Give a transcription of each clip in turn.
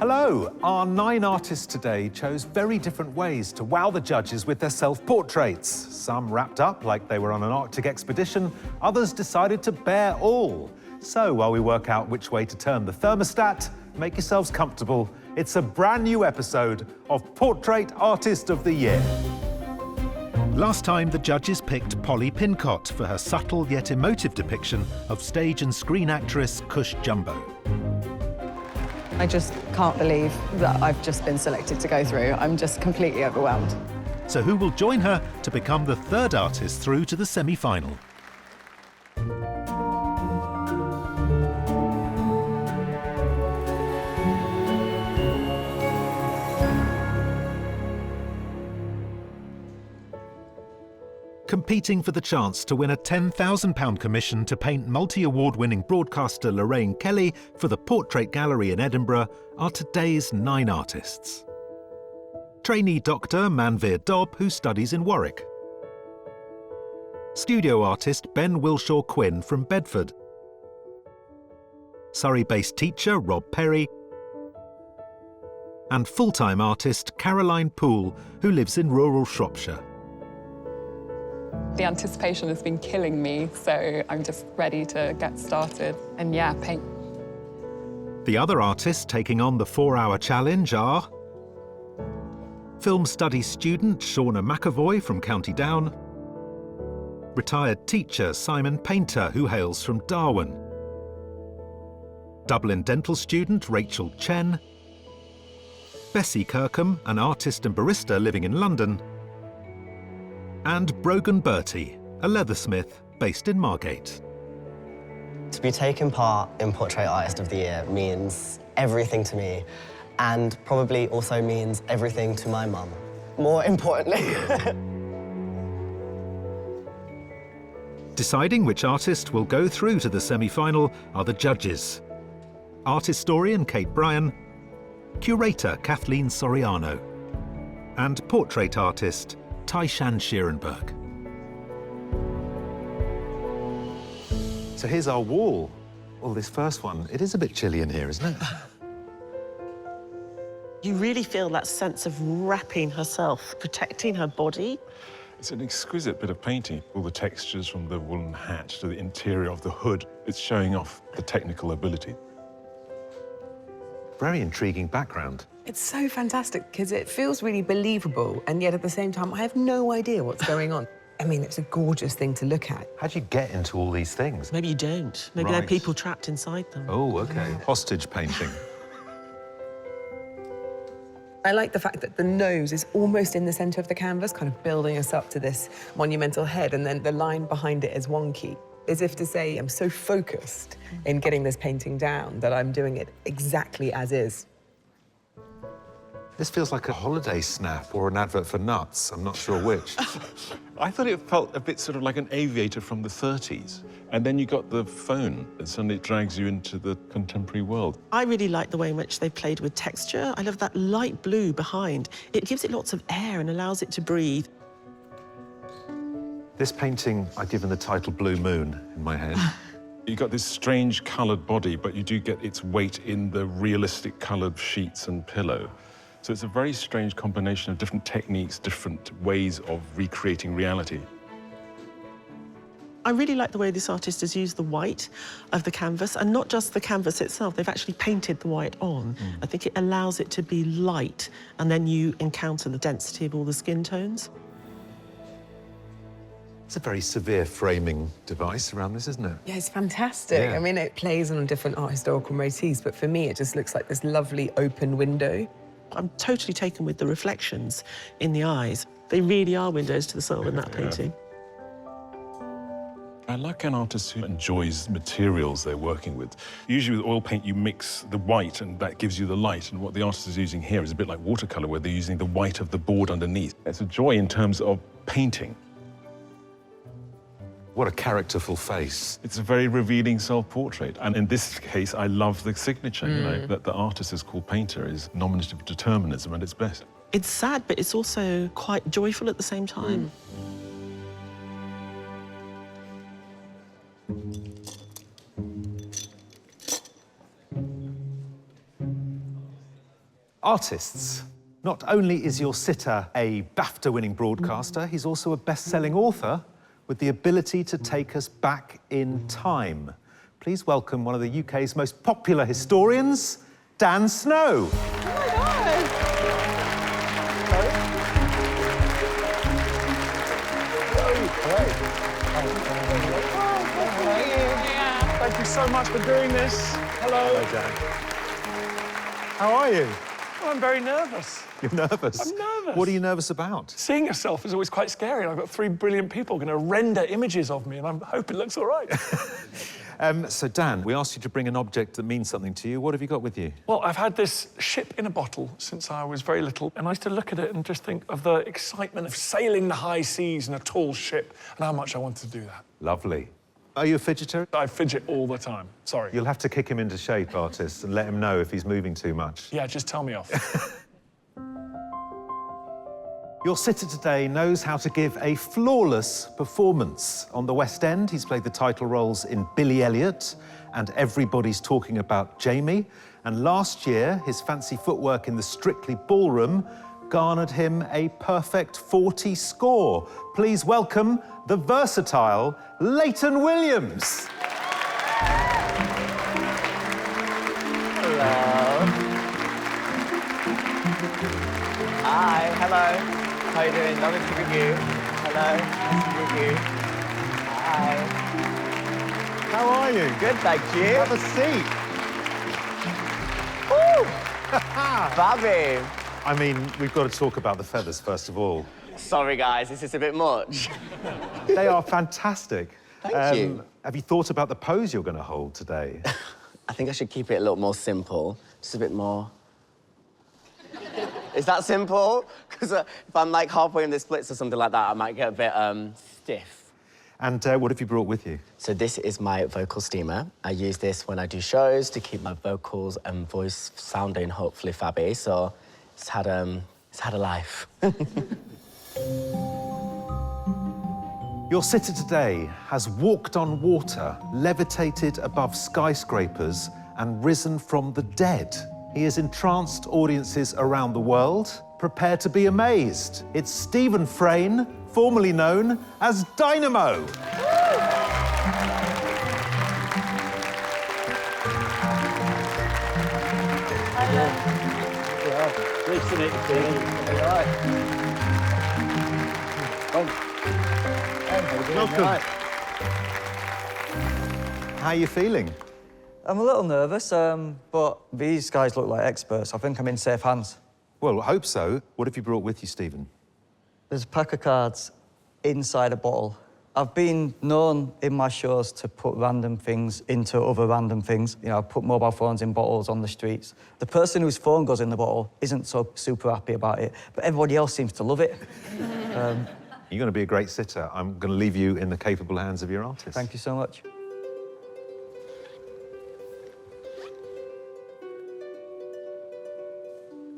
Hello! Our 9 artists today chose very different ways to wow the judges with their self-portraits. Some wrapped up like they were on an Arctic expedition, others decided to bare all. So while we work out which way to turn the thermostat, make yourselves comfortable. It's a brand new episode of Portrait Artist of the Year. Last time, the judges picked Polly Pincot for her subtle yet emotive depiction of stage and screen actress Cush Jumbo. I just can't believe that I've just been selected to go through. I'm just completely overwhelmed. So who will join her to become the 3rd artist through to the semi-final? Competing for the chance to win a £10,000 commission to paint multi-award-winning broadcaster Lorraine Kelly for the Portrait Gallery in Edinburgh are today's 9 artists. Trainee doctor Manvir, who studies in Warwick. Studio artist Ben Wilshaw Quinn from Bedford. Surrey-based teacher Rob Perry. And full-time artist Caroline Poole, who lives in rural Shropshire. The anticipation has been killing me, so I'm just ready to get started and, yeah, paint. The other artists taking on the 4-hour challenge are film studies student Shauna McAvoy from County Down, retired teacher Simon Painter, who hails from Darwin, Dublin dental student Rachel Chen, Bessie Kirkham, an artist and barista living in London, and Brogan Bertie, a leathersmith based in Margate. To be taking part in Portrait Artist of the Year means everything to me, and probably also means everything to my mum, more importantly. Deciding which artist will go through to the semi-final are the judges. Art historian Kate Bryan, curator Kathleen Soriano, and portrait artist Tai-Shan Schierenberg. So here's our wall. Well, this first one, it is a bit chilly in here, isn't it? You really feel that sense of wrapping herself, protecting her body. It's an exquisite bit of painting. All the textures from the woolen hat to the interior of the hood. It's showing off the technical ability. Very intriguing background. It's so fantastic because it feels really believable, and yet at the same time, I have no idea what's going on. I mean, it's a gorgeous thing to look at. How do you get into all these things? Maybe you don't. Maybe there are people trapped inside them. Oh, OK. Hostage painting. I like the fact that the nose is almost in the centre of the canvas, kind of building us up to this monumental head, and then the line behind it is wonky, as if to say, I'm so focused in getting this painting down that I'm doing it exactly as is. This feels like a holiday snap or an advert for nuts. I'm not sure which. I thought it felt a bit sort of like an aviator from the 30s. And then you got the phone, and suddenly it drags you into the contemporary world. I really like the way in which they played with texture. I love that light blue behind. It gives it lots of air and allows it to breathe. This painting, I've given the title Blue Moon in my head. You've got this strange coloured body, but you do get its weight in the realistic coloured sheets and pillow. So it's a very strange combination of different techniques, different ways of recreating reality. I really like the way this artist has used the white of the canvas, and not just the canvas itself, they've actually painted the white on. I think it allows it to be light, and then you encounter the density of all the skin tones. It's a very severe framing device around this, isn't it? Yeah, it's fantastic. Yeah. I mean, it plays on different art historical motifs, but for me, it just looks like this lovely open window. I'm totally taken with the reflections in the eyes. They really are windows to the soul in that painting. I like an artist who enjoys materials they're working with. Usually with oil paint, you mix the white and that gives you the light. And what the artist is using here is a bit like watercolour, where they're using the white of the board underneath. It's a joy in terms of painting. What a characterful face. It's a very revealing self-portrait. And in this case, I love the signature, you know, that the artist is called painter is nominative determinism at its best. It's sad, but it's also quite joyful at the same time. Artists. Not only is your sitter a BAFTA-winning broadcaster, he's also a best-selling author with the ability to take us back in time. Please welcome one of the UK's most popular historians, Dan Snow. Oh my God! Thank you so much for doing this. Hello. Hello, Dan. How are you? Well, I'm very nervous. You're nervous? I'm nervous. What are you nervous about? Seeing yourself is always quite scary, and I've got 3 brilliant people going to render images of me, and I hope it looks all right. So, Dan, we asked you to bring an object that means something to you. What have you got with you? Well, I've had this ship in a bottle since I was very little, and I used to look at it and just think of the excitement of sailing the high seas in a tall ship and how much I wanted to do that. Lovely. Are you a fidgeter? I fidget all the time. Sorry. You'll have to kick him into shape, artist, and let him know if he's moving too much. Yeah, just tell me off. Your sitter today knows how to give a flawless performance. On the West End, he's played the title roles in Billy Elliot and Everybody's Talking About Jamie. And last year, his fancy footwork in the Strictly Ballroom garnered him a perfect 40 score. Please welcome the versatile Leighton Williams. Hello. Hi, hello. How you doing? Lovely to meet you. Hello, nice to meet you. Hi. How are you? Good, thank you. Have a seat. Woo! Babby. I mean, we've got to talk about the feathers, first of all. Sorry, guys, this is a bit much. They are fantastic. Thank you. Have you thought about the pose you're going to hold today? I think I should keep it a little more simple, just a bit more. Is that simple? Because if I'm like halfway in the splits or something like that, I might get a bit stiff. And what have you brought with you? So this is my vocal steamer. I use this when I do shows to keep my vocals and voice sounding hopefully fabby. So it's had a life. Your sitter today has walked on water, levitated above skyscrapers, and risen from the dead. He has entranced audiences around the world. Prepare to be amazed. It's Stephen Fryne, formerly known as Dynamo. Nice to meet you, Stephen. All right. Welcome. How are you feeling? I'm a little nervous, but these guys look like experts. I think I'm in safe hands. Well, I hope so. What have you brought with you, Stephen? There's a pack of cards inside a bottle. I've been known in my shows to put random things into other random things. You know, I've put mobile phones in bottles on the streets. The person whose phone goes in the bottle isn't so super happy about it, but everybody else seems to love it. You're going to be a great sitter. I'm going to leave you in the capable hands of your artist. Thank you so much.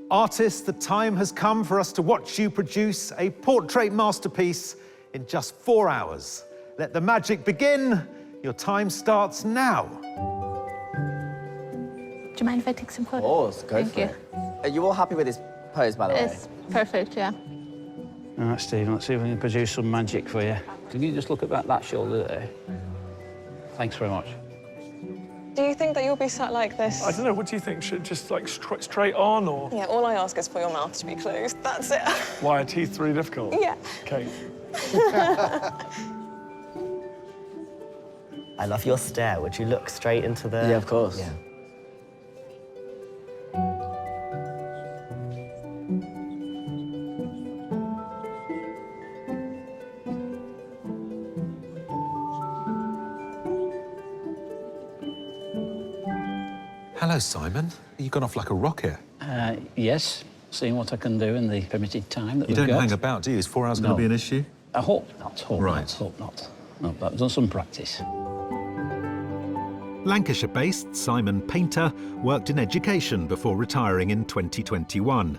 Artists, the time has come for us to watch you produce a portrait masterpiece in just 4 hours. Let the magic begin. Your time starts now. Do you mind if I take some photos? Of course, go Thank for you. it. Are you all happy with this pose, by the way? It's perfect, yeah. All right, Stephen, let's see if we can produce some magic for you. Can you just look at that shoulder there? Thanks very much. Do you think that you'll be sat like this? I don't know, what do you think? Should just like straight on, or? Yeah, all I ask is for your mouth to be closed. That's it. Why, are teeth really difficult? Yeah. Okay. I love your stare. Would you look straight into the... Yeah, of course. Yeah. Hello, Simon. You've gone off like a rocket. Yes, seeing what I can do in the permitted time that You we've don't got. hang about, do you? Is 4 hours going No. to be an issue? I hope not, hope Right. not, hope not. No, but I've done some practice. Lancashire-based Simon Painter worked in education before retiring in 2021.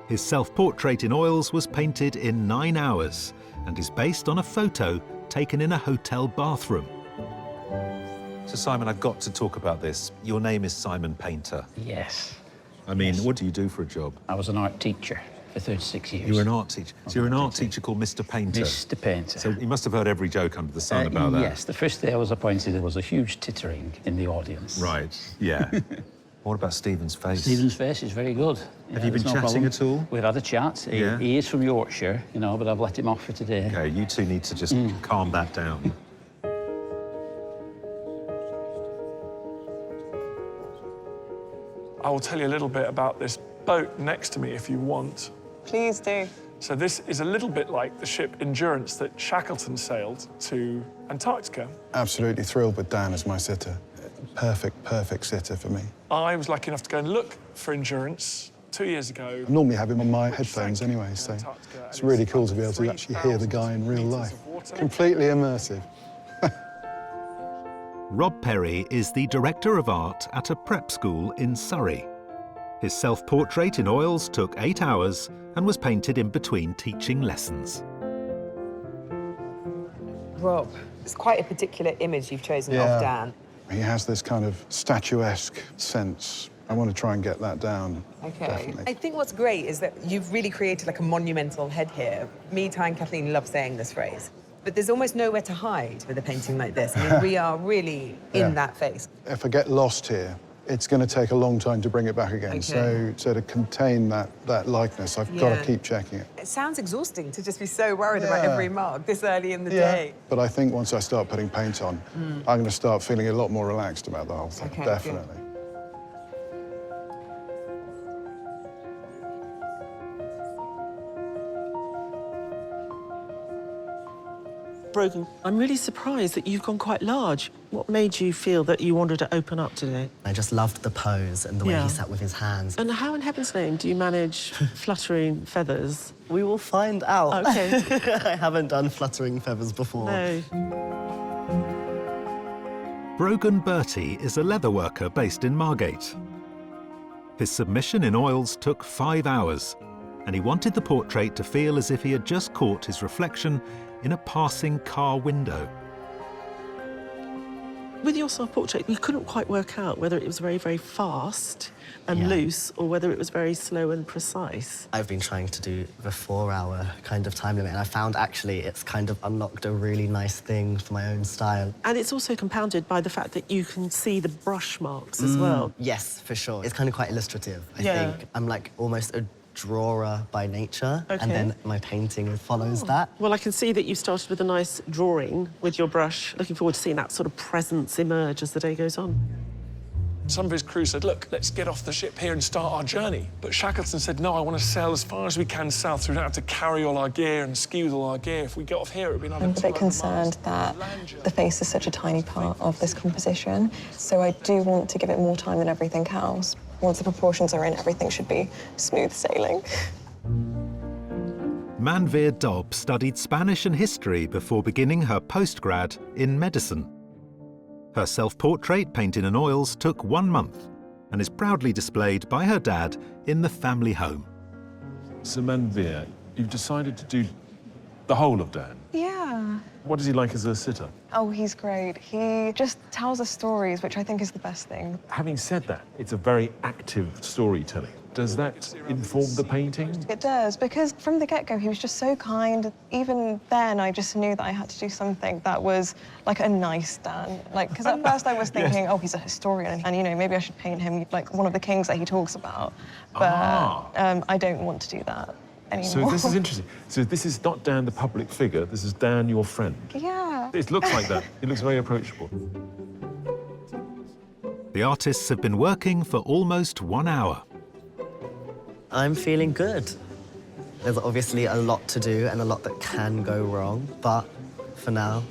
His self-portrait in oils was painted in 9 hours and is based on a photo taken in a hotel bathroom. So, Simon, I've got to talk about this. Your name is Simon Painter. Yes. I mean, what do you do for a job? I was an art teacher for 36 years. You were an art teacher? So you're an art teacher called Mr. Painter? Mr. Painter. So you must have heard every joke under the sun about that. Yes, the first day I was appointed, there was a huge tittering in the audience. Right, yeah. What about Stephen's face? Stephen's face is very good. Have you been chatting at all? We've had a chat. Yeah. He is from Yorkshire, you know, but I've let him off for today. OK, you two need to just calm that down. I will tell you a little bit about this boat next to me if you want. Please do. So this is a little bit like the ship Endurance that Shackleton sailed to Antarctica. Absolutely thrilled with Dan as my sitter. Perfect sitter for me. I was lucky enough to go and look for Endurance 2 years ago. I normally have him on my headphones anyway, so it's really cool to be able to actually hear the guy in real life. Completely immersive. Rob Perry is the Director of Art at a prep school in Surrey. His self-portrait in oils took 8 hours and was painted in between teaching lessons. Rob, it's quite a particular image you've chosen of Dan. He has this kind of statuesque sense. I want to try and get that down. Okay. Definitely. I think what's great is that you've really created like a monumental head here. Me, Tai, and Kathleen love saying this phrase. But there's almost nowhere to hide with a painting like this. I mean, we are really in that face. If I get lost here, it's going to take a long time to bring it back again. Okay. So to contain that likeness, I've got to keep checking it. It sounds exhausting to just be so worried about every mark this early in the day. But I think once I start putting paint on, I'm going to start feeling a lot more relaxed about the whole thing, definitely. Broen, I'm really surprised that you've gone quite large. What made you feel that you wanted to open up today? I just loved the pose and the way he sat with his hands. And how in heaven's name do you manage fluttering feathers? We will find out. OK. I haven't done fluttering feathers before. No. Brogan Bertie is a leather worker based in Margate. His submission in oils took 5 hours, and he wanted the portrait to feel as if he had just caught his reflection in a passing car window. With your self-portrait, you couldn't quite work out whether it was very, very fast and loose or whether it was very slow and precise. I've been trying to do the 4-hour kind of time limit, and I found actually it's kind of unlocked a really nice thing for my own style. And it's also compounded by the fact that you can see the brush marks as well. Yes, for sure. It's kind of quite illustrative, I think. I'm like almost a drawer by nature, and then my painting follows that. Well, I can see that you started with a nice drawing with your brush. Looking forward to seeing that sort of presence emerge as the day goes on. Some of his crew said, look, let's get off the ship here and start our journey. But Shackleton said, no, I want to sail as far as we can south so we don't have to carry all our gear and ski with all our gear. If we get off here, it would be another 200 I'm a bit concerned that the face is such a tiny part of this composition, so I do want to give it more time than everything else. Once the proportions are in, everything should be smooth sailing. Manvir Dobb studied Spanish and history before beginning her postgrad in medicine. Her self-portrait painted in oils took 1 month and is proudly displayed by her dad in the family home. So Manvir, you've decided to do the whole of Dan. Yeah. What is he like as a sitter? Oh, he's great. He just tells us stories, which I think is the best thing. Having said that, it's a very active storytelling. Does that inform the painting? It does, because from the get-go, he was just so kind. Even then, I just knew that I had to do something that was like a nice Dan. Like, because at first I was thinking, oh, he's a historian, and, you know, maybe I should paint him like one of the kings that he talks about. But I don't want to do that anymore. So this is interesting. So this is not Dan, the public figure. This is Dan, your friend. Yeah. It looks like that. It looks very approachable. The artists have been working for almost 1 hour. I'm feeling good. There's obviously a lot to do and a lot that can go wrong, but for now,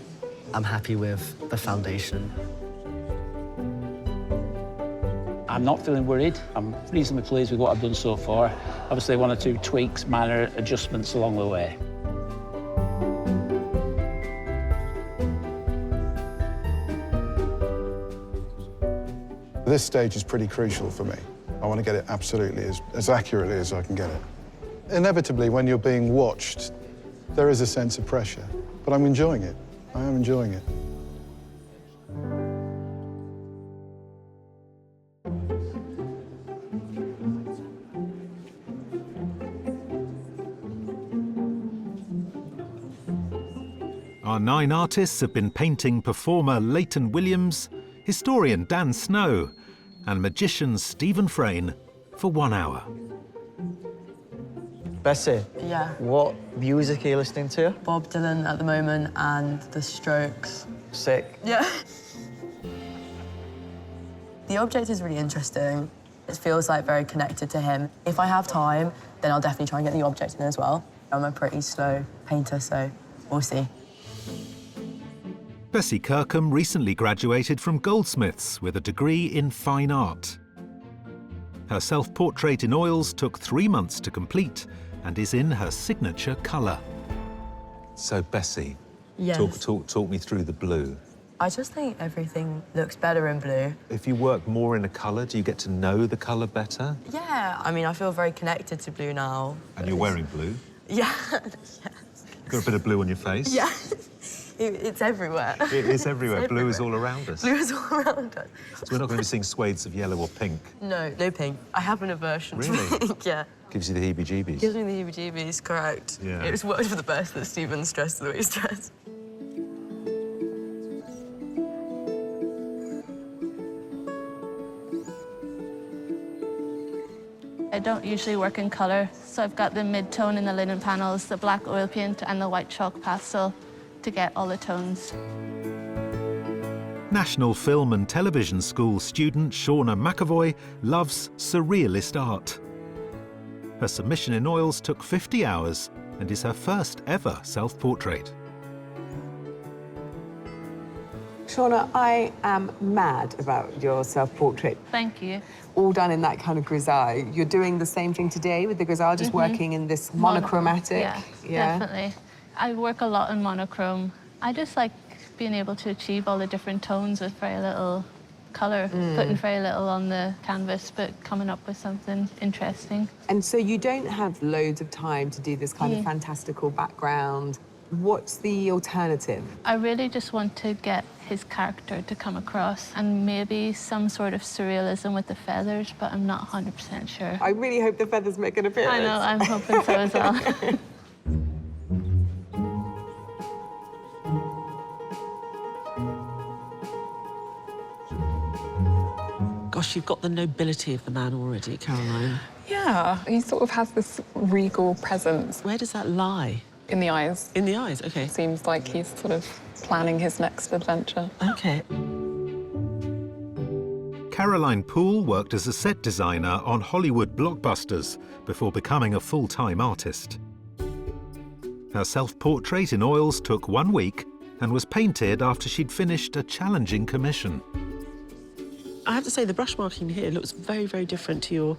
I'm happy with the foundation. I'm not feeling worried. I'm reasonably pleased with what I've done so far. Obviously, 1 or 2 tweaks, minor adjustments along the way. This stage is pretty crucial for me. I want to get it absolutely as accurately as I can get it. Inevitably, when you're being watched, there is a sense of pressure, but I'm enjoying it. I am enjoying it. Our 9 artists have been painting performer Leighton Williams, historian Dan Snow, and magician Stephen Fryne for 1 hour. Bessie, Yeah. what music are you listening to? Bob Dylan at the moment and The Strokes. Sick. Yeah. The object is really interesting. It feels like very connected to him. If I have time, then I'll definitely try and get the object in as well. I'm a pretty slow painter, so we'll see. Bessie Kirkham recently graduated from Goldsmiths with a degree in fine art. Her self-portrait in oils took 3 months to complete and is in her signature colour. So, Bessie, Yes. talk me through the blue. I just think everything looks better in blue. If you work more in a colour, do you get to know the colour better? Yeah, I mean, I feel very connected to blue now. And you're wearing blue? Yeah. Got a bit of blue on your face? Yeah. It's everywhere. It is everywhere. It's Blue is everywhere. all around us. Blue is all around us. So we're not going to be seeing swathes of yellow or pink. No pink. I have an aversion Really? to pink, yeah. Gives you the heebie-jeebies. Gives me the heebie-jeebies, correct. Yeah. It was worked for the best that Stephen's dressed the way he's dressed. I don't usually work in colour, so I've got the mid-tone in the linen panels, the black oil paint and the white chalk pastel to get all the tones. National Film and Television School student Shauna McAvoy loves surrealist art. Her submission in oils took 50 hours and is her first ever self-portrait. Shauna, I am mad about your self-portrait. Thank you. All done in that kind of grisaille. You're doing the same thing today with the grisaille, just working in this monochromatic. Yeah, definitely. I work a lot in monochrome. I just like being able to achieve all the different tones with very little colour, putting very little on the canvas, but coming up with something interesting. And so you don't have loads of time to do this kind of fantastical background. What's the alternative? I really just want to get his character to come across and maybe some sort of surrealism with the feathers, but I'm not 100% sure. I really hope the feathers make an appearance. I know, I'm hoping so as well. Gosh, you've got the nobility of the man already, Caroline. Yeah, he sort of has this regal presence. Where does that lie? In the eyes. In the eyes, OK. Seems like he's sort of planning his next adventure. OK. Caroline Poole worked as a set designer on Hollywood blockbusters before becoming a full-time artist. Her self-portrait in oils took 1 week and was painted after she'd finished a challenging commission. I have to say, the brush marking here looks very, very different to your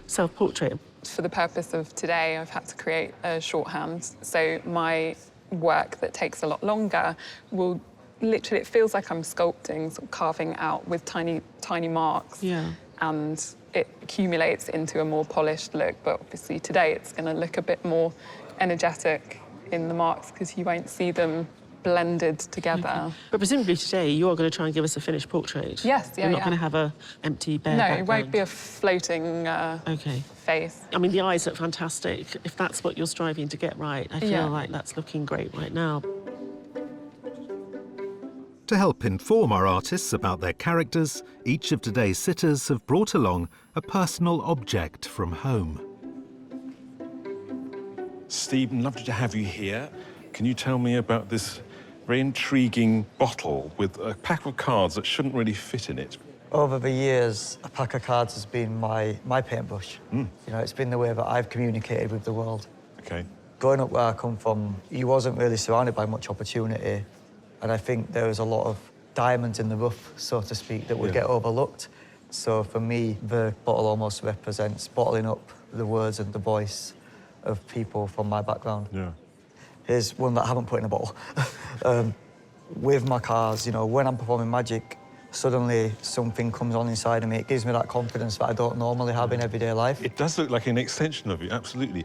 self-portrait. For the purpose of today, I've had to create a shorthand. So my work that takes a lot longer will literally, it feels like I'm sculpting, sort of carving out with tiny, tiny marks. Yeah. And it accumulates into a more polished look. But obviously today it's going to look a bit more energetic in the marks because you won't see them blended together. Okay. But presumably today you are going to try and give us a finished portrait. Yes, yeah, You're not yeah. going to have a empty, bare No, background. it won't be a floating face. I mean, the eyes look fantastic. If that's what you're striving to get right, I feel Yeah. like that's looking great right now. To help inform our artists about their characters, each of today's sitters have brought along a personal object from home. Stephen, lovely to have you here. Can you tell me about this very intriguing bottle with a pack of cards that shouldn't really fit in it? Over the years, a pack of cards has been my paintbrush. You know, it's been the way that I've communicated with the world. OK. Growing up where I come from, you wasn't really surrounded by much opportunity. And I think there was a lot of diamonds in the rough, so to speak, that would get overlooked. So for me, the bottle almost represents bottling up the words and the voice of people from my background. Yeah. Here's one that I haven't put in a bottle. With my cars, you know, when I'm performing magic, suddenly something comes on inside of me. It gives me that confidence that I don't normally have in everyday life. It does look like an extension of you, absolutely.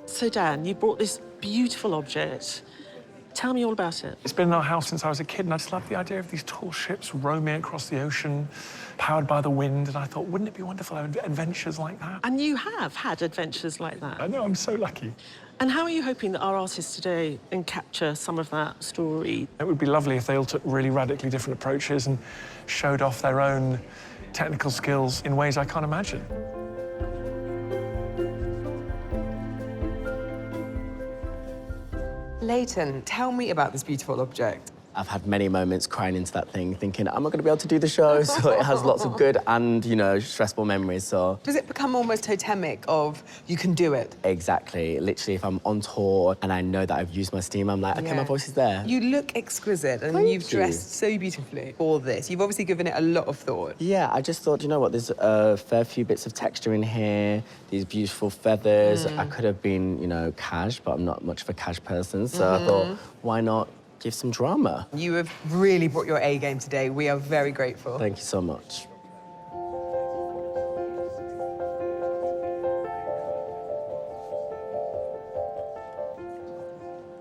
So, Dan, you brought this beautiful object Tell me all about it. It's been in our house since I was a kid, and I just love the idea of these tall ships roaming across the ocean, powered by the wind, and I thought, wouldn't it be wonderful to have adventures like that? And you have had adventures like that. I know, I'm so lucky. And how are you hoping that our artists today can capture some of that story? It would be lovely if they all took really radically different approaches and showed off their own technical skills in ways I can't imagine. Leighton, tell me about this beautiful object. I've had many moments crying into that thing, thinking, am I going to be able to do the show? So it has lots of good and, you know, stressful memories, so... Does it become almost totemic of you can do it? Exactly. Literally, if I'm on tour and I know that I've used my steam, I'm like, OK, my voice is there. You look exquisite, and you've dressed so beautifully for this. You've obviously given it a lot of thought. Yeah, I just thought, you know what, there's a fair few bits of texture in here, these beautiful feathers. I could have been, you know, cash, but I'm not much of a cash person, so I thought, why not give some drama? You have really brought your A game today. We are very grateful. Thank you so much.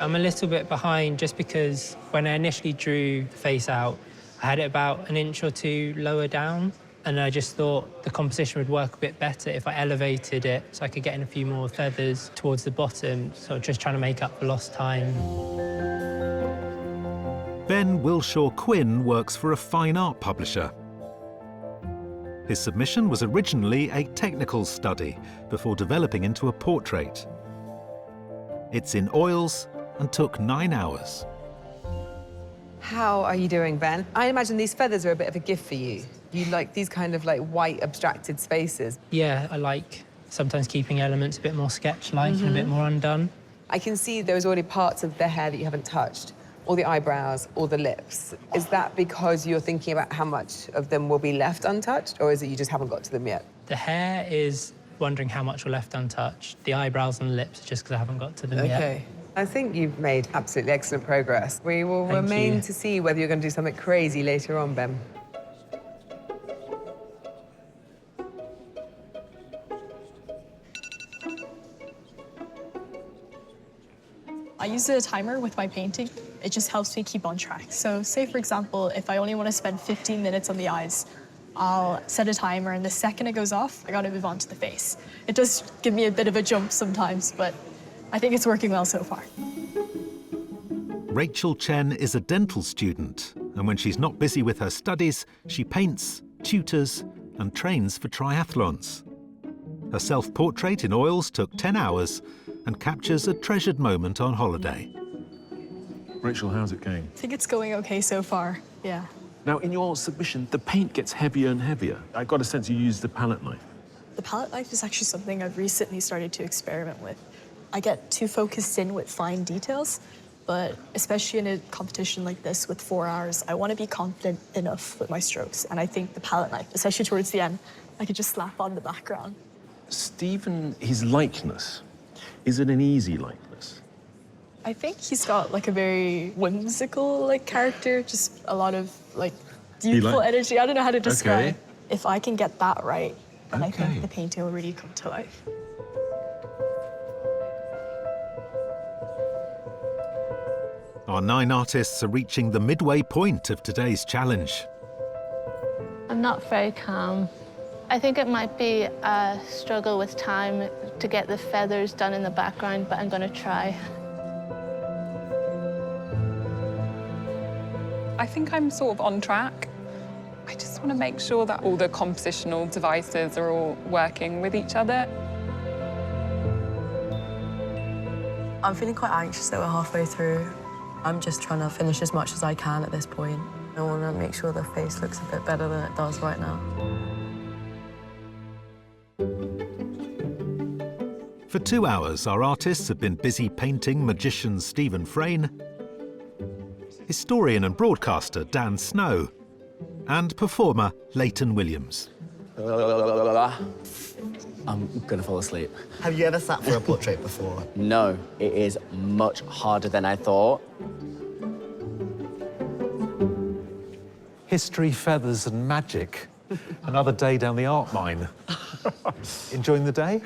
I'm a little bit behind just because when I initially drew the face out, I had it about an inch or two lower down, and I just thought the composition would work a bit better if I elevated it so I could get in a few more feathers towards the bottom, so just trying to make up for lost time. Ben Wilshaw Quinn works for a fine art publisher. His submission was originally a technical study before developing into a portrait. It's in oils and took 9 hours. How are you doing, Ben? I imagine these feathers are a bit of a gift for you. You like these kind of like white abstracted spaces. Yeah, I like sometimes keeping elements a bit more sketch-like and a bit more undone. I can see there's already parts of the hair that you haven't touched. All the eyebrows, all the lips. Is that because you're thinking about how much of them will be left untouched, or is it you just haven't got to them yet? The hair is wondering how much were left untouched. The eyebrows and the lips are just because I haven't got to them yet. Okay. I think you've made absolutely excellent progress. We will Thank remain you. to see whether you're going to do something crazy later on, Ben. I use a timer with my painting. It just helps me keep on track. So say, for example, if I only want to spend 15 minutes on the eyes, I'll set a timer, and the second it goes off, I gotta move on to the face. It does give me a bit of a jump sometimes, but I think it's working well so far. Rachel Chen is a dental student, and when she's not busy with her studies, she paints, tutors, and trains for triathlons. Her self-portrait in oils took 10 hours and captures a treasured moment on holiday. Rachel, how's it going? I think it's going okay so far, yeah. Now, in your submission, the paint gets heavier and heavier. I got a sense you used the palette knife. The palette knife is actually something I've recently started to experiment with. I get too focused in with fine details, but especially in a competition like this with 4 hours, I want to be confident enough with my strokes. And I think the palette knife, especially towards the end, I could just slap on the background. Stephen, his likeness, is it an easy likeness? I think he's got like a very whimsical like character, just a lot of like youthful energy. I don't know how to describe. Okay. If I can get that right, then I think the painting will really come to life. Our 9 artists are reaching the midway point of today's challenge. I'm not very calm. I think it might be a struggle with time to get the feathers done in the background, but I'm going to try. I think I'm sort of on track. I just want to make sure that all the compositional devices are all working with each other. I'm feeling quite anxious that we're halfway through. I'm just trying to finish as much as I can at this point. I want to make sure the face looks a bit better than it does right now. For 2 hours, our artists have been busy painting magician Stephen Fryne, historian and broadcaster Dan Snow, and performer Leighton Williams. I'm gonna fall asleep. Have you ever sat for a portrait before? No, it is much harder than I thought. History, feathers and magic. Another day down the art mine. Enjoying the day?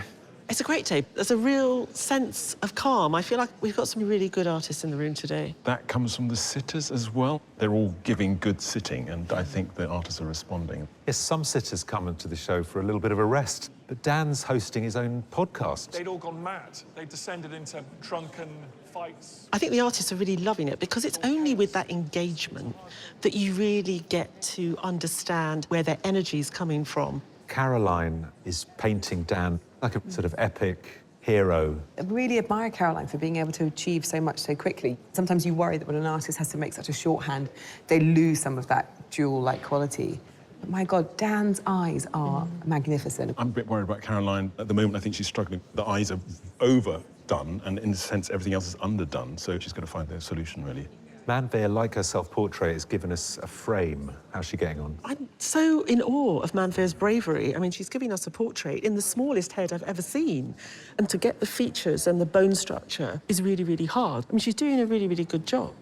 It's a great day. There's a real sense of calm. I feel like we've got some really good artists in the room today. That comes from the sitters as well. They're all giving good sitting, and I think the artists are responding. Yes, some sitters come into the show for a little bit of a rest, but Dan's hosting his own podcast. They'd all gone mad. They descended into drunken fights. I think the artists are really loving it because it's only with that engagement that you really get to understand where their energy is coming from. Caroline is painting Dan like a sort of epic hero. I really admire Caroline for being able to achieve so much so quickly. Sometimes you worry that when an artist has to make such a shorthand, they lose some of that jewel-like quality. But my God, Dan's eyes are magnificent. I'm a bit worried about Caroline. At the moment, I think she's struggling. The eyes are overdone, and in a sense, everything else is underdone, so she's got to find a solution, really. Manvir, like her self-portrait, has given us a frame. How's she getting on? I'm so in awe of Manvir's bravery. I mean, she's giving us a portrait in the smallest head I've ever seen. And to get the features and the bone structure is really, really hard. I mean, she's doing a really, really good job.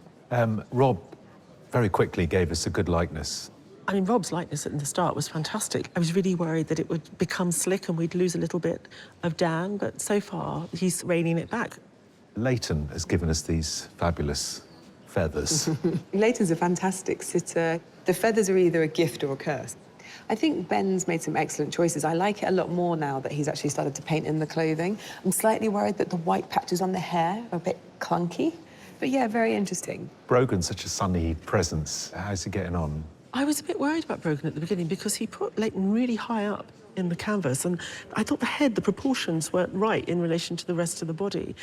Rob very quickly gave us a good likeness. I mean, Rob's likeness at the start was fantastic. I was really worried that it would become slick and we'd lose a little bit of Dan, but so far, he's reining it back. Leighton has given us these fabulous feathers. Leighton's a fantastic sitter. The feathers are either a gift or a curse. I think Ben's made some excellent choices. I like it a lot more now that he's actually started to paint in the clothing. I'm slightly worried that the white patches on the hair are a bit clunky, but yeah, very interesting. Brogan's such a sunny presence. How's he getting on? I was a bit worried about Brogan at the beginning because he put Leighton really high up in the canvas, and I thought the head, the proportions weren't right in relation to the rest of the body.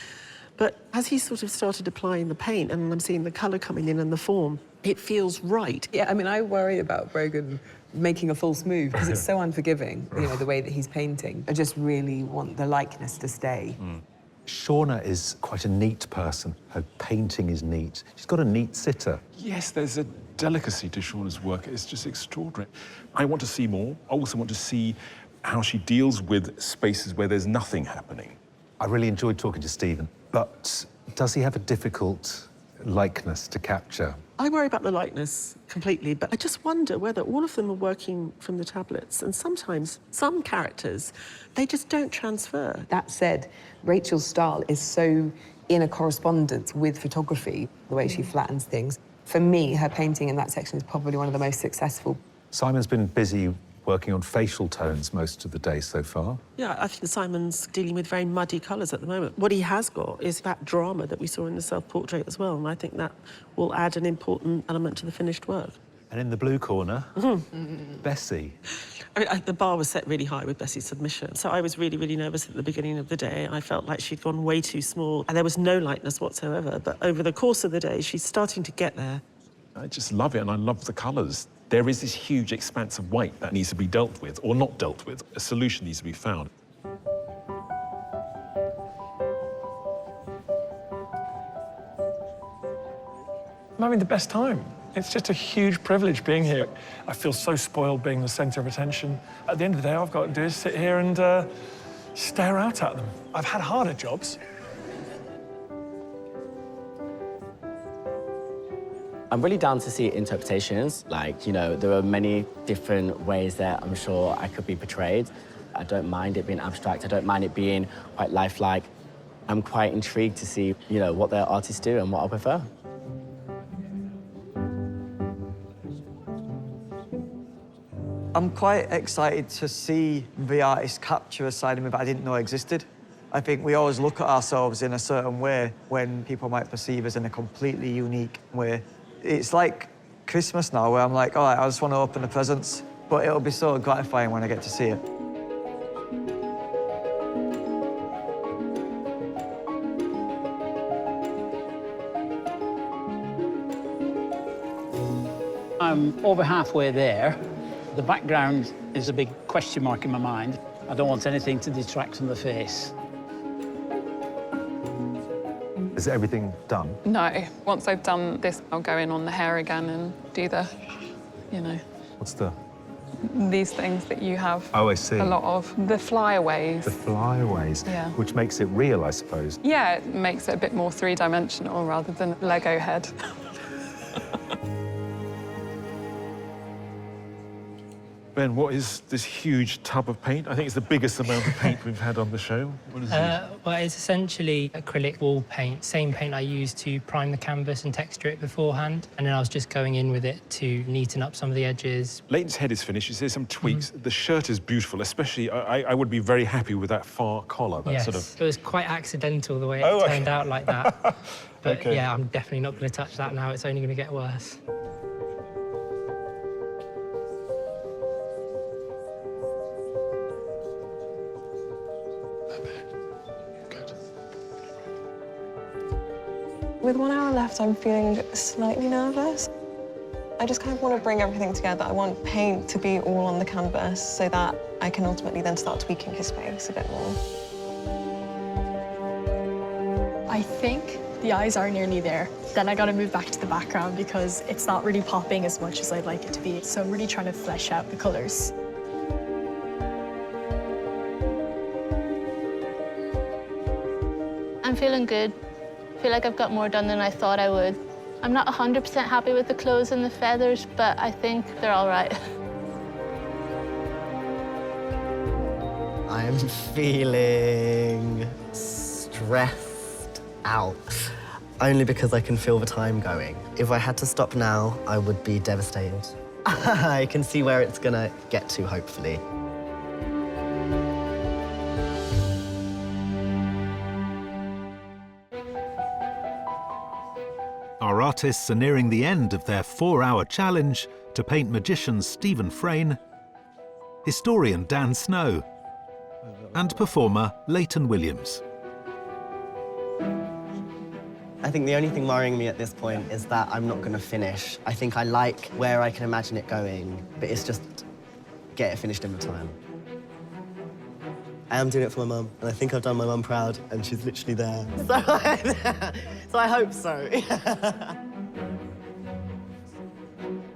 But as he sort of started applying the paint and I'm seeing the colour coming in and the form, it feels right. Yeah, I mean, I worry about Brogan making a false move because it's so unforgiving, you know, the way that he's painting. I just really want the likeness to stay. Shauna is quite a neat person. Her painting is neat. She's got a neat sitter. Yes, there's a delicacy to Shauna's work. It's just extraordinary. I want to see more. I also want to see how she deals with spaces where there's nothing happening. I really enjoyed talking to Stephen, but does he have a difficult likeness to capture? I worry about the likeness completely, but I just wonder whether all of them are working from the tablets, and sometimes some characters, they just don't transfer. That said, Rachel's style is so in a correspondence with photography, the way she flattens things. For me, her painting in that section is probably one of the most successful. Simon's been busy working on facial tones most of the day so far. Yeah, I think Simon's dealing with very muddy colours at the moment. What he has got is that drama that we saw in the self-portrait as well, and I think that will add an important element to the finished work. And in the blue corner, Bessie. I mean, the bar was set really high with Bessie's submission, so I was really, really nervous at the beginning of the day. I felt like she'd gone way too small, and there was no lightness whatsoever, but over the course of the day, she's starting to get there. I just love it, and I love the colours. There is this huge expanse of white that needs to be dealt with, or not dealt with. A solution needs to be found. I'm having the best time. It's just a huge privilege being here. I feel so spoiled being the centre of attention. At the end of the day, all I've got to do is sit here and stare out at them. I've had harder jobs. I'm really down to see interpretations. Like, you know, there are many different ways that I'm sure I could be portrayed. I don't mind it being abstract. I don't mind it being quite lifelike. I'm quite intrigued to see, you know, what their artists do and what I prefer. I'm quite excited to see the artist capture a side of me that I didn't know existed. I think we always look at ourselves in a certain way when people might perceive us in a completely unique way. It's like Christmas now, where I'm like, all right, I just want to open the presents, but it'll be so gratifying when I get to see it. I'm over halfway there. The background is a big question mark in my mind. I don't want anything to detract from the face. Is everything done? No. Once I've done this, I'll go in on the hair again and do the, you know... What's the... These things that you have Oh, I see. a lot of. The flyaways. The flyaways, Yeah. which makes it real, I suppose. Yeah, it makes it a bit more three-dimensional rather than Lego head. Ben, what is this huge tub of paint? I think it's the biggest amount of paint we've had on the show. What is it? Well, it's essentially acrylic wall paint, same paint I used to prime the canvas and texture it beforehand. And then I was just going in with it to neaten up some of the edges. Leighton's head is finished. There's some tweaks. The shirt is beautiful, especially I would be very happy with that far collar. That Yes, sort of... it was quite accidental the way it turned out like that. But Okay. yeah, I'm definitely not going to touch that now. It's only going to get worse. With 1 hour left, I'm feeling slightly nervous. I just kind of want to bring everything together. I want paint to be all on the canvas so that I can ultimately then start tweaking his face a bit more. I think the eyes are nearly there. Then I gotta move back to the background because it's not really popping as much as I'd like it to be. So I'm really trying to flesh out the colors. I'm feeling good. I feel like I've got more done than I thought I would. I'm not 100% happy with the clothes and the feathers, but I think they're all right. I'm feeling stressed out, only because I can feel the time going. If I had to stop now, I would be devastated. I can see where it's gonna get to, hopefully. Our artists are nearing the end of their 4-hour challenge to paint magicians Stephen Fryne, historian Dan Snow, and performer Leighton Williams. I think the only thing worrying me at this point is that I'm not going to finish. I think I like where I can imagine it going, but it's just get it finished in the time. I am doing it for my mum, and I think I've done my mum proud, and she's literally there. So I hope so.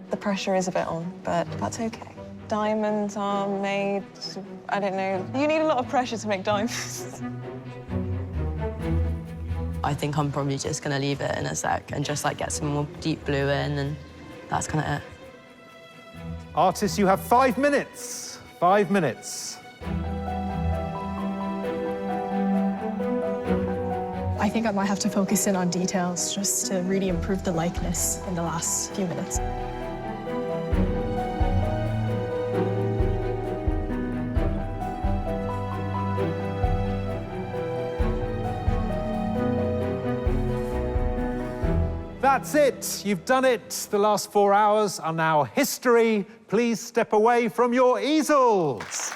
The pressure is a bit on, but that's okay. Diamonds are made, I don't know. You need a lot of pressure to make diamonds. I think I'm probably just gonna leave it in a sec and just like get some more deep blue in, and that's kind of it. Artists, you have 5 minutes. 5 minutes. I think I might have to focus in on details just to really improve the likeness in the last few minutes. That's it. You've done it. The last 4 hours are now history. Please step away from your easels.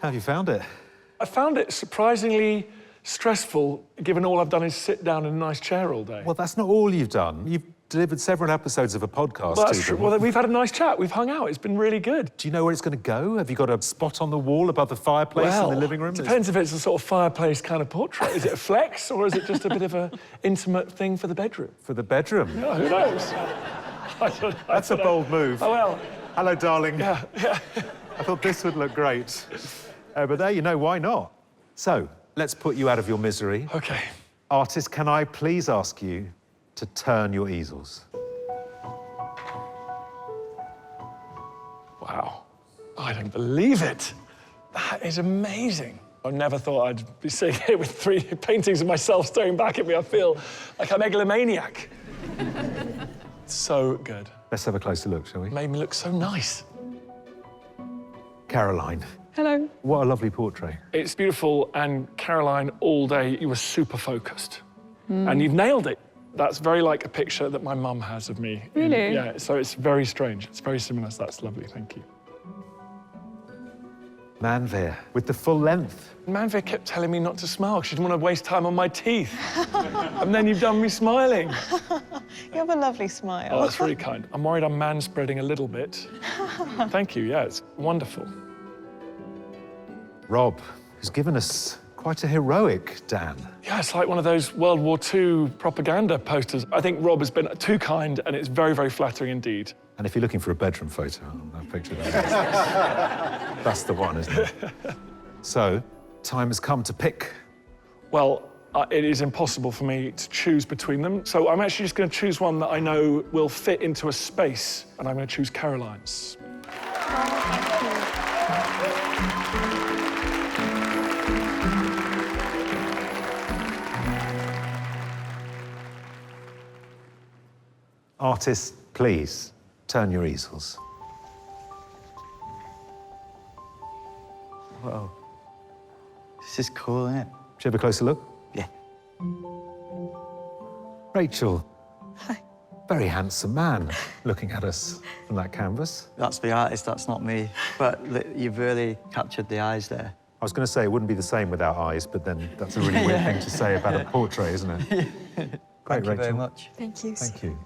How have you found it? I found it surprisingly stressful, given all I've done is sit down in a nice chair all day. Well, that's not all you've done. You've delivered several episodes of a podcast Well, to that's true. them. Well, we've had a nice chat. We've hung out. It's been really good. Do you know where it's going to go? Have you got a spot on the wall above the fireplace in the living room? Depends if it's a sort of fireplace kind of portrait. Is it a flex, or is it just a bit of an intimate thing for the bedroom? For the bedroom? Yeah, who knows? That's a bold move. Oh, well. Hello, darling. Yeah. I thought this would look great. But there you know, why not? So, let's put you out of your misery. OK. Artist, can I please ask you to turn your easels? Wow. I don't believe it. That is amazing. I never thought I'd be sitting here with 3 paintings of myself staring back at me. I feel like a megalomaniac. So good. Let's have a closer look, shall we? Made me look so nice. Caroline. Hello. What a lovely portrait. It's beautiful, and Caroline, all day, you were super focused. And you've nailed it. That's very like a picture that my mum has of me. Really? Yeah, so it's very strange. It's very similar, so that's lovely, thank you. Manvir, with the full length. Manvir kept telling me not to smile. She didn't want to waste time on my teeth. And then you've done me smiling. You have a lovely smile. Oh, that's really kind. I'm worried I'm man-spreading a little bit. Thank you, yeah, it's wonderful. Rob, who's given us quite a heroic Dan. Yeah, it's like one of those World War II propaganda posters. I think Rob has been too kind, and it's very, very flattering indeed. And if you're looking for a bedroom photo, I'll picture that. That's the one, isn't it? So, time has come to pick. Well, it is impossible for me to choose between them. So I'm actually just going to choose one that I know will fit into a space, and I'm going to choose Caroline's. Artists, please, turn your easels. Whoa. This is cool, isn't it? Should you have a closer look? Yeah. Rachel. Hi. Very handsome man looking at us from that canvas. That's the artist, that's not me. But you've really captured the eyes there. I was going to say it wouldn't be the same without eyes, but then that's a really weird thing to say about a portrait, isn't it? Great, Thank you Rachel. very much. Thank you. Thank you.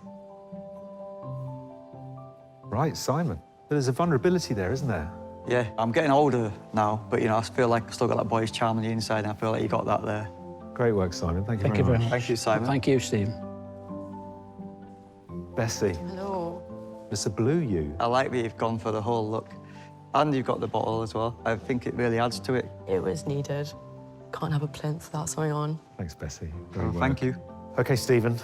Right, Simon. There's a vulnerability there, isn't there? Yeah, I'm getting older now, but you know, I feel like I've still got that boyish charm on the inside, and I feel like you got that there. Great work, Simon. Thank you Thank you very very much. much. Thank you, Simon. Thank you, Steve. Bessie. Hello. It's a blue you. I like that you've gone for the whole look. And you've got the bottle as well. I think it really adds to it. It was needed. Can't have a plinth without something on. Thanks, Bessie. Oh, thank you. OK, Stephen.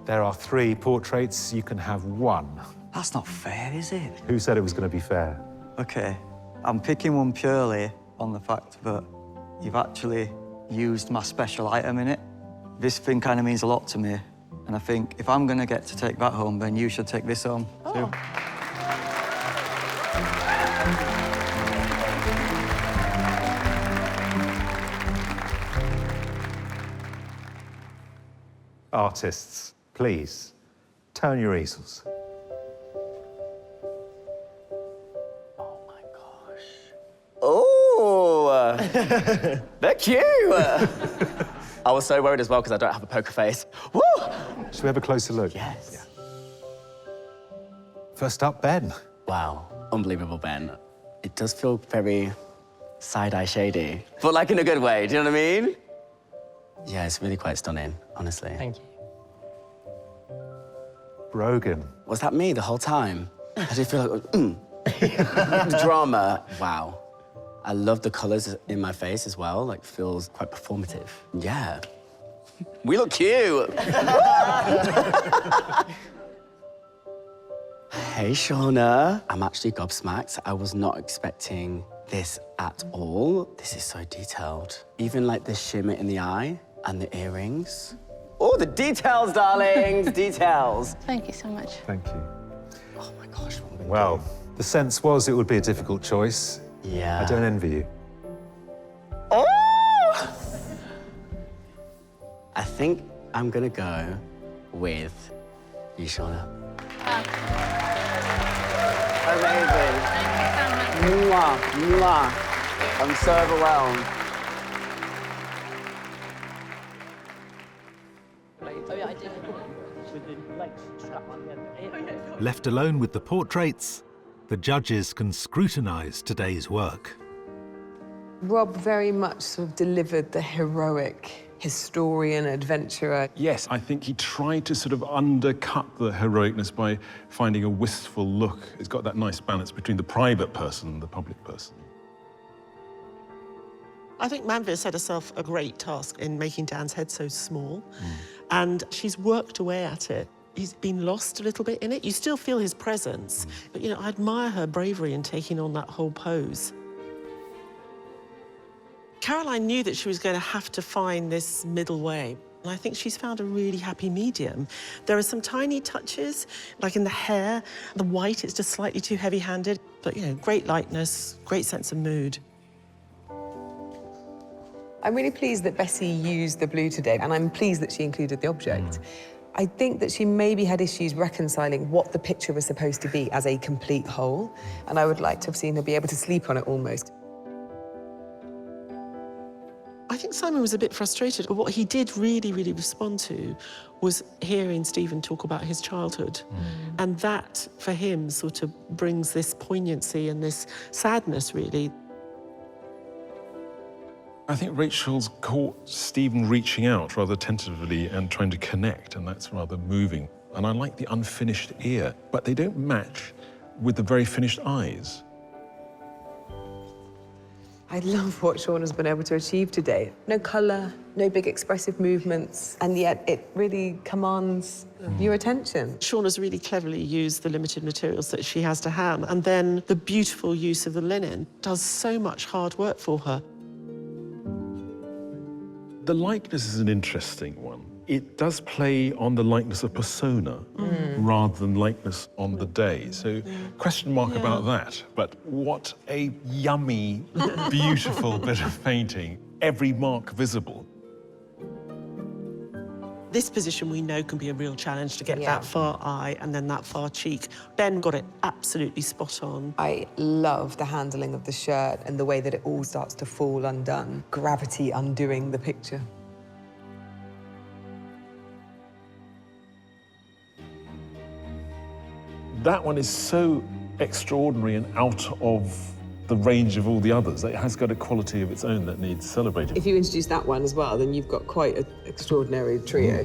There are 3 portraits. You can have 1. That's not fair, is it? Who said it was going to be fair? OK, I'm picking one purely on the fact that you've actually used my special item in it. This thing kind of means a lot to me. And I think if I'm going to get to take that home, then you should take this home, too. Artists, please, turn your easels. Oh, they're cute. I was so worried as well because I don't have a poker face. Woo! Should we have a closer look? Yes. Yeah. First up, Ben. Wow, unbelievable, Ben. It does feel very side-eye shady, but like in a good way, do you know what I mean? Yeah, it's really quite stunning, honestly. Thank you. Brogan. Was that me the whole time? I did feel like, the drama, wow. I love the colours in my face as well, like feels quite performative. Yeah. We look cute. Hey, Shauna. I'm actually gobsmacked. I was not expecting this at all. This is so detailed. Even like the shimmer in the eye and the earrings. Oh, the details, darlings, details. Thank you so much. Thank you. Oh my gosh, what am I gonna Well, do? the sense was it would be a difficult choice. Yeah. I don't envy you. Oh! I think I'm gonna go with you, Shauna. Amazing. Thank you so much. Mwah, mwah. I'm so overwhelmed. Left alone with the portraits, the judges can scrutinise today's work. Rob very much sort of delivered the heroic historian, adventurer. Yes, I think he tried to sort of undercut the heroicness by finding a wistful look. It's got that nice balance between the private person and the public person. I think Manvir set herself a great task in making Dan's head so small, and she's worked away at it. He's been lost a little bit in it. You still feel his presence, but, you know, I admire her bravery in taking on that whole pose. Caroline knew that she was going to have to find this middle way, and I think she's found a really happy medium. There are some tiny touches, like in the hair, the white, it's just slightly too heavy-handed, but, you know, great lightness, great sense of mood. I'm really pleased that Bessie used the blue today, and I'm pleased that she included the object. I think that she maybe had issues reconciling what the picture was supposed to be as a complete whole, and I would like to have seen her be able to sleep on it almost. I think Simon was a bit frustrated, but what he did really, really respond to was hearing Stephen talk about his childhood. And that, for him, sort of brings this poignancy and this sadness, really. I think Rachel's caught Stephen reaching out rather tentatively and trying to connect, and that's rather moving. And I like the unfinished ear, but they don't match with the very finished eyes. I love what Shauna's been able to achieve today. No colour, no big expressive movements, and yet it really commands your attention. Shauna's really cleverly used the limited materials that she has to hand, and then the beautiful use of the linen does so much hard work for her. The likeness is an interesting one. It does play on the likeness of persona rather than likeness on the day. So, question mark about that. But what a yummy, beautiful bit of painting. Every mark visible. This position we know can be a real challenge to get that far eye and then that far cheek. Ben got it absolutely spot on. I love the handling of the shirt and the way that it all starts to fall undone. Gravity undoing the picture. That one is so extraordinary and out of the range of all the others. It has got a quality of its own that needs celebrating. If you introduce that one as well, then you've got quite an extraordinary trio.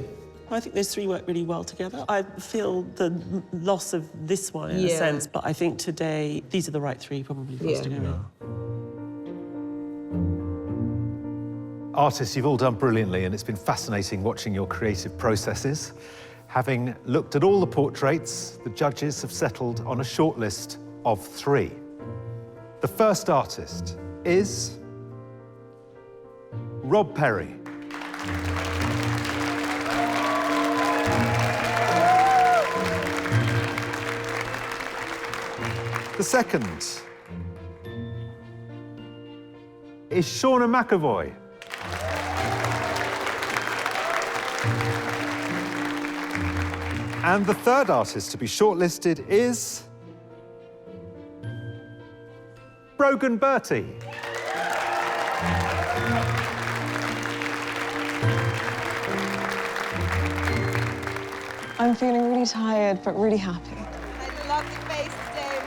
I think those three work really well together. I feel the loss of this one in a sense, but I think today these are the right three probably for us to go with. Artists, you've all done brilliantly, and it's been fascinating watching your creative processes. Having looked at all the portraits, the judges have settled on a shortlist of 3. The first artist is Rob Perry. The second is Shauna McAvoy. And the third artist to be shortlisted is Broen Bertie. I'm feeling really tired, but really happy. I love the face today.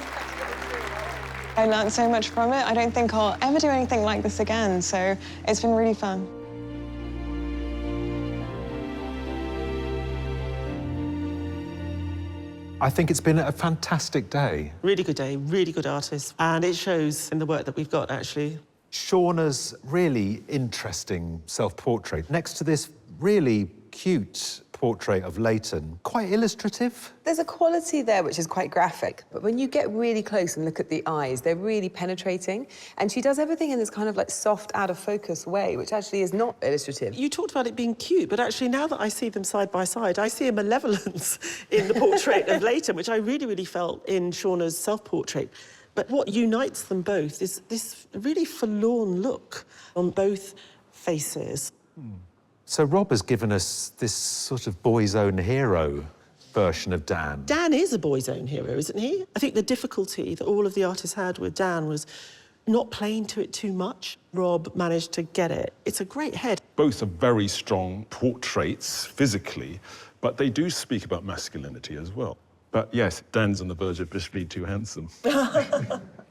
I learned so much from it. I don't think I'll ever do anything like this again, so it's been really fun. I think it's been a fantastic day. Really good day, really good artist, and it shows in the work that we've got, actually. Shauna's really interesting self-portrait, next to this really cute portrait of Leighton, quite illustrative. There's a quality there which is quite graphic, but when you get really close and look at the eyes, they're really penetrating, and she does everything in this kind of like soft, out-of-focus way, which actually is not illustrative. You talked about it being cute, but actually now that I see them side by side, I see a malevolence in the portrait of Leighton, which I really, really felt in Shauna's self-portrait. But what unites them both is this really forlorn look on both faces. So Rob has given us this sort of boy's own hero version of Dan. Dan is a boy's own hero, isn't he? I think the difficulty that all of the artists had with Dan was not playing to it too much. Rob managed to get it. It's a great head. Both are very strong portraits physically, but they do speak about masculinity as well. But yes, Dan's on the verge of just being too handsome.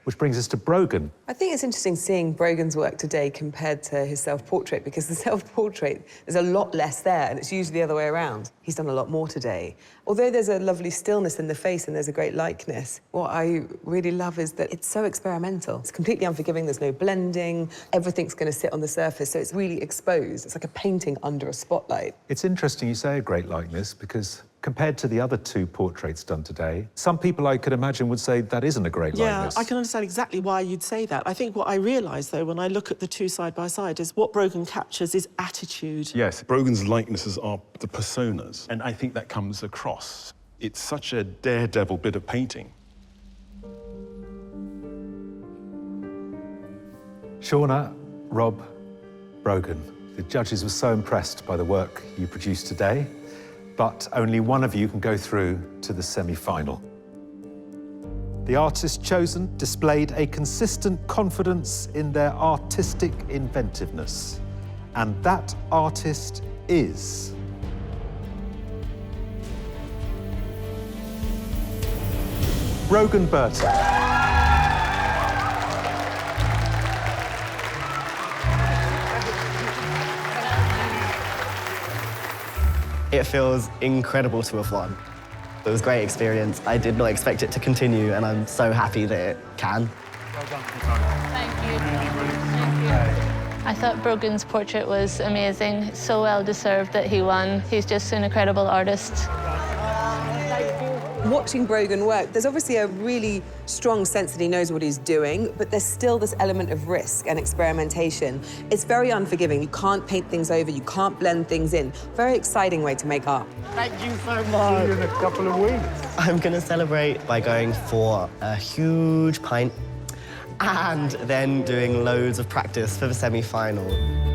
Which brings us to Broen. I think it's interesting seeing Brogan's work today compared to his self-portrait, because the self-portrait, there's a lot less there, and it's usually the other way around. He's done a lot more today. Although there's a lovely stillness in the face and there's a great likeness, what I really love is that it's so experimental. It's completely unforgiving, there's no blending, everything's going to sit on the surface, so it's really exposed. It's like a painting under a spotlight. It's interesting you say a great likeness, because compared to the other 2 portraits done today, some people I could imagine would say that isn't a great likeness. Yeah, I can understand exactly why you'd say that. I think what I realise, though, when I look at the 2 side by side, is what Broen captures is attitude. Yes, Brogan's likenesses are the personas, and I think that comes across. It's such a daredevil bit of painting. Shauna, Rob, Broen, the judges were so impressed by the work you produced today, but only one of you can go through to the semi-final. The artist chosen displayed a consistent confidence in their artistic inventiveness, and that artist is Broen Bertie. It feels incredible to have won. It was a great experience. I did not expect it to continue, and I'm so happy that it can. Well done. Thank you. I thought Brogan's portrait was amazing. It's so well deserved that he won. He's just an incredible artist. Watching Brogan work, there's obviously a really strong sense that he knows what he's doing, but there's still this element of risk and experimentation. It's very unforgiving. You can't paint things over, you can't blend things in. Very exciting way to make art. Thank you so much. See you in a couple of weeks. I'm going to celebrate by going for a huge pint and then doing loads of practice for the semi-final.